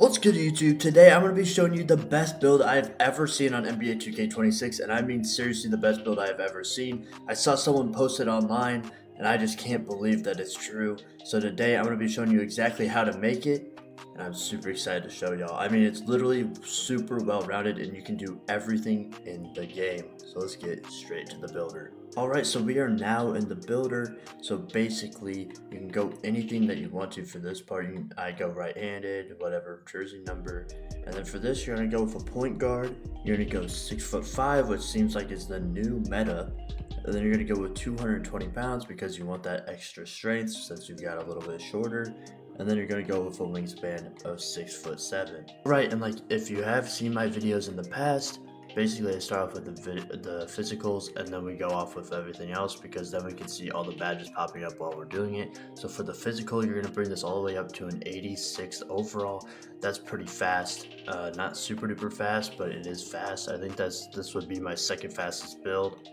What's good, YouTube? Today I'm going to be showing you the best build I've ever seen on NBA 2K26, and I mean seriously the best build I have ever seen. I saw someone post it online, and I just can't believe that it's true. So today I'm going to be showing you exactly how to make it, and I'm super excited to show y'all. I mean, it's literally super well-rounded, and you can do everything in the game. So let's get straight to the builder. Alright, so we are now in the builder. So basically, you can go anything that you want to for this part. I go right-handed, whatever jersey number. And then for this, you're going to go with a point guard. You're going to go 6'5", which seems like is the new meta. And then you're going to go with 220 pounds because you want that extra strength since you've got a little bit shorter. And then you're going to go with a wingspan of 6'7". Right, and like if you have seen my videos in the past, basically I start off with the physicals and then we go off with everything else because then we can see all the badges popping up while we're doing it. So for the physical, you're going to bring this all the way up to an 86 overall. That's pretty fast. Not super duper fast, but it is fast. I think this would be my second fastest build.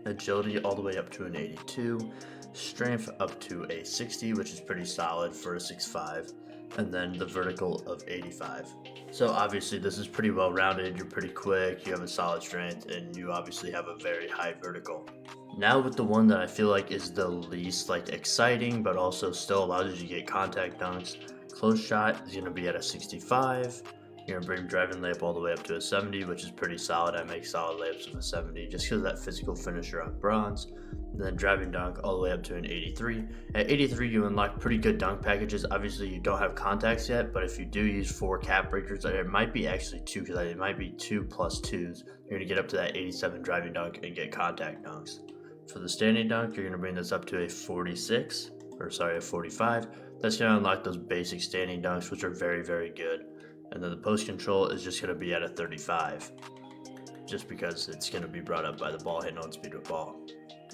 Agility all the way up to an 82. Strength up to a 60, which is pretty solid for a 6'5", and then the vertical of 85. So obviously this is pretty well rounded, you're pretty quick, you have a solid strength, and you obviously have a very high vertical. Now with the one that I feel like is the least exciting, but also still allows you to get contact dunks. Close shot is going to be at a 65. You're going to bring driving layup all the way up to a 70, which is pretty solid. I make solid layups with a 70 just because of that physical finisher on bronze. And then driving dunk all the way up to an 83. At 83, you unlock pretty good dunk packages. Obviously, you don't have contacts yet, but if you do use 4 cap breakers, it might be actually 2 because it might be 2 plus 2s. You're going to get up to that 87 driving dunk and get contact dunks. For the standing dunk, you're going to bring this up to a 45. That's going to unlock those basic standing dunks, which are very, very good. And then the post control is just going to be at a 35, just because it's going to be brought up by the ball handle and speed of ball.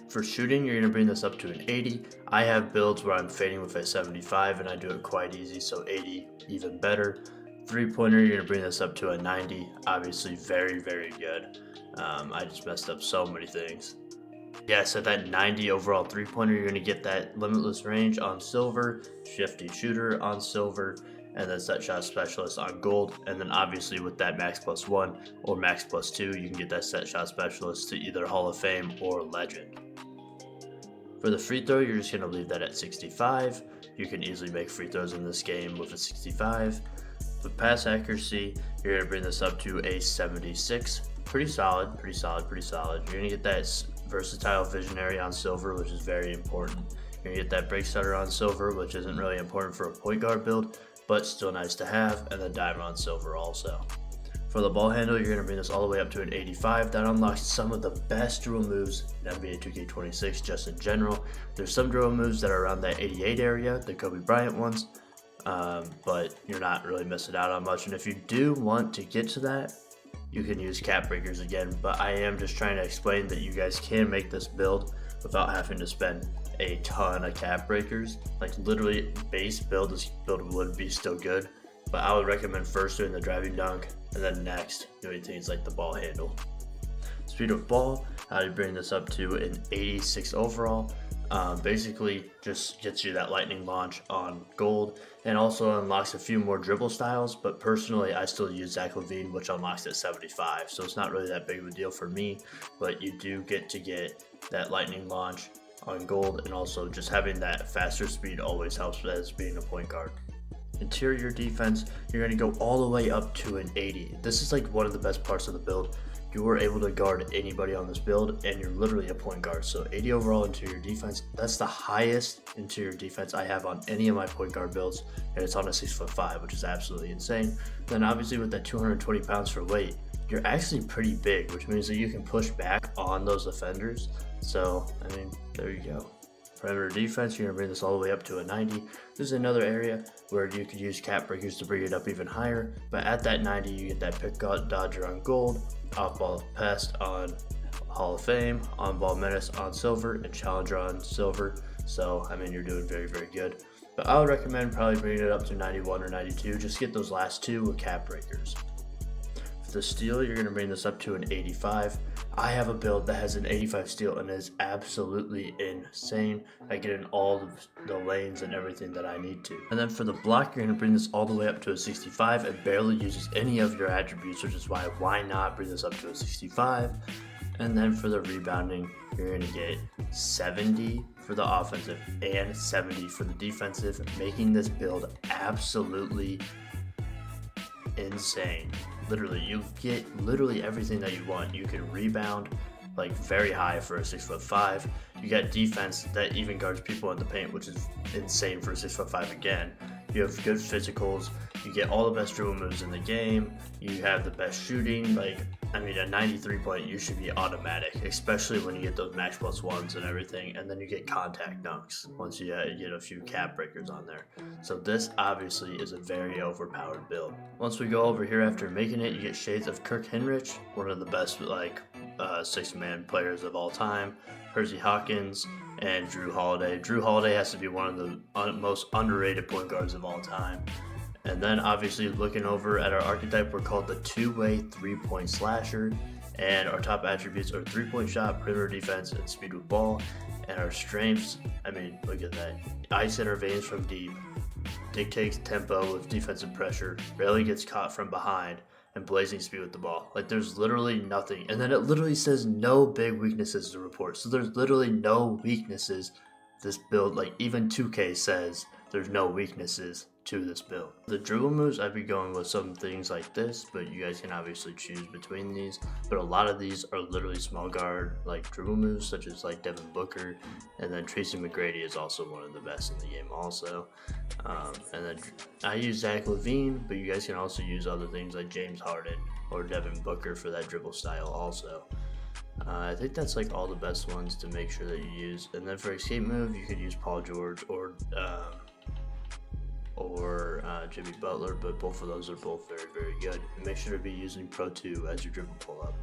For shooting, you're going to bring this up to an 80. I have builds where I'm fading with a 75, and I do it quite easy, so 80 even better. Three-pointer, you're going to bring this up to a 90. Obviously, very, very good. I just messed up so many things. Yeah, so that 90 overall three-pointer, you're going to get that limitless range on silver, shifty shooter on silver, and then set shot specialist on gold. And then obviously with that max +1 or max +2, you can get that set shot specialist to either Hall of Fame or Legend. For the free throw, you're just going to leave that at 65. You can easily make free throws in this game with a 65. With pass accuracy, you're going to bring this up to a 76. Pretty solid. You're going to get that versatile visionary on silver, which is very important. You're going to get that break starter on silver, which isn't really important for a point guard build, but still nice to have, and then diamond on silver also. For the ball handle, you're going to bring this all the way up to an 85. That unlocks some of the best dribble moves in NBA 2K26 just in general. There's some dribble moves that are around that 88 area, the Kobe Bryant ones, but you're not really missing out on much. And if you do want to get to that, you can use cap breakers again, but I am just trying to explain that you guys can make this build without having to spend a ton of cap breakers. Like literally base build, this build would be still good, but I would recommend first doing the driving dunk and then next doing things like the ball handle. Speed of ball, how do you bring this up to an 86 overall? Basically just gets you that lightning launch on gold and also unlocks a few more dribble styles, but personally I still use Zach LaVine, which unlocks at 75, so it's not really that big of a deal for me, but you do get to get that lightning launch on gold, and also just having that faster speed always helps as being a point guard. Interior defense, you're going to go all the way up to an 80. This is like one of the best parts of the build. You are able to guard anybody on this build, and you're literally a point guard. So 80 overall interior defense, that's the highest interior defense I have on any of my point guard builds, and it's on a 6'5", which is absolutely insane. Then obviously with that 220 pounds for weight, you're actually pretty big, which means that you can push back on those defenders. So, I mean, there you go. Perimeter defense, you're going to bring this all the way up to a 90. This is another area where you could use cap breakers to bring it up even higher. But at that 90, you get that pick dodger on gold, off-ball pest on Hall of Fame, on-ball menace on silver, and challenger on silver. So, I mean, you're doing very, very good. But I would recommend probably bringing it up to 91 or 92. Just get those last two with cap breakers. For the steal, you're going to bring this up to an 85. I have a build that has an 85 steal and is absolutely insane. I get in all of the lanes and everything that I need to. And then for the block, you're going to bring this all the way up to a 65. It barely uses any of your attributes, which is why not bring this up to a 65. And then for the rebounding, you're going to get 70 for the offensive and 70 for the defensive, making this build absolutely insane. Literally, you get literally everything that you want. You can rebound like very high for a 6'5". You got defense that even guards people in the paint, which is insane for a 6'5" again. You have good physicals. You get all the best dribble moves in the game. You have the best shooting. Like, I mean, a 93 point, you should be automatic, especially when you get those max +1s and everything. And then you get contact dunks once you get a few cap breakers on there. So this obviously is a very overpowered build. Once we go over here after making it, you get shades of Kirk Hinrich, one of the best like six-man players of all time, Percy Hawkins, and Drew Holiday. Drew Holiday has to be one of the most underrated point guards of all time. And then obviously looking over at our archetype, we're called the two-way three-point slasher. And our top attributes are three-point shot, perimeter defense, and speed with ball. And our strengths, I mean, look at that. Ice in our veins from deep, dictates tempo with defensive pressure, rarely gets caught from behind, and blazing speed with the ball. Like, there's literally nothing. And then it literally says no big weaknesses to report. So there's literally no weaknesses. This build, like even 2K says there's no weaknesses to this build. The dribble moves, I'd be going with some things like this, but you guys can obviously choose between these. But a lot of these are literally small guard like dribble moves, such as like Devin Booker, and then Tracy McGrady is also one of the best in the game also. And then I use Zach LaVine, but you guys can also use other things like James Harden or Devin Booker for that dribble style also. I think that's like all the best ones to make sure that you use. And then for escape move, you could use Paul George or Jimmy Butler, but both of those are both very, very good. And make sure to be using Pro 2 as your dribble pull-up.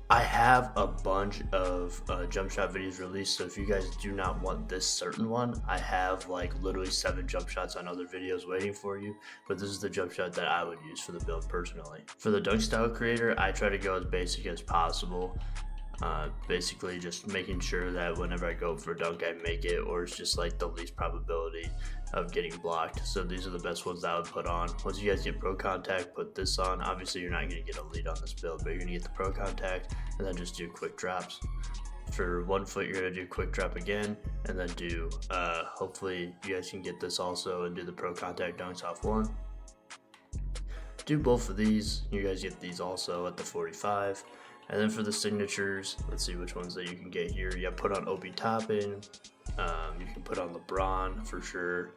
I have a bunch of jump shot videos released, so if you guys do not want this certain one, I have like literally 7 jump shots on other videos waiting for you, but this is the jump shot that I would use for the build personally. For the dunk style creator, I try to go as basic as possible. Basically just making sure that whenever I go for a dunk, I make it, or it's just like the least probability of getting blocked. So these are the best ones that I would put on. Once you guys get pro contact, put this on. Obviously you're not going to get a lead on this build, but you're going to get the pro contact and then just do quick drops. For 1 foot, you're going to do quick drop again, and then do hopefully you guys can get this also and do the pro contact dunks off 1. Do both of these. You guys get these also at the 45. And then for the signatures, let's see which ones that you can get here. Yeah, put on Obi Toppin. You can put on LeBron for sure.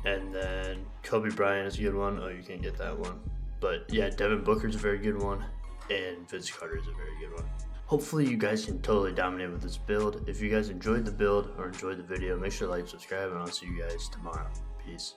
And then Kobe Bryant is a good one. Oh, you can't get that one. But yeah, Devin Booker is a very good one. And Vince Carter is a very good one. Hopefully you guys can totally dominate with this build. If you guys enjoyed the build or enjoyed the video, make sure to like, subscribe, and I'll see you guys tomorrow. Peace.